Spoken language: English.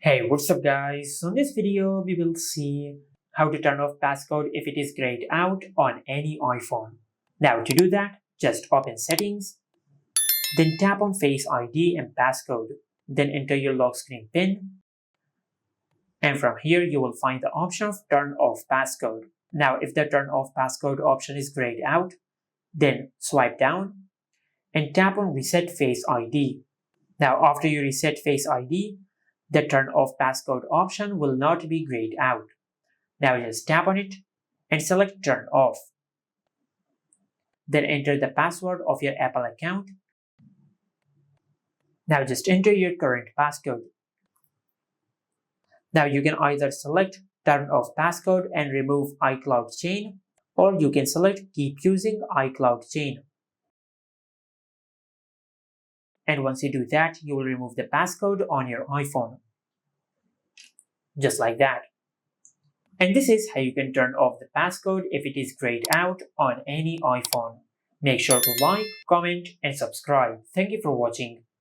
Hey, what's up guys? So in this video, we will see how to turn off passcode if it is grayed out on any iPhone. Now to do that, just open settings, then tap on Face ID and passcode, then enter your lock screen PIN, and from here you will find the option of turn off passcode. Now if the turn off passcode option is grayed out, then swipe down and tap on Reset Face ID. Now after you reset Face ID, the turn off passcode option will not be grayed out. Now just tap on it and select turn off. Then enter the password of your Apple account. Now just enter your current passcode. Now you can either select turn off passcode and remove iCloud chain, or you can select keep using iCloud chain. And once you do that, you will remove the passcode on your iPhone. Just like that. And this is how you can turn off the passcode if it is grayed out on any iPhone. Make sure to like, comment, and subscribe. Thank you for watching.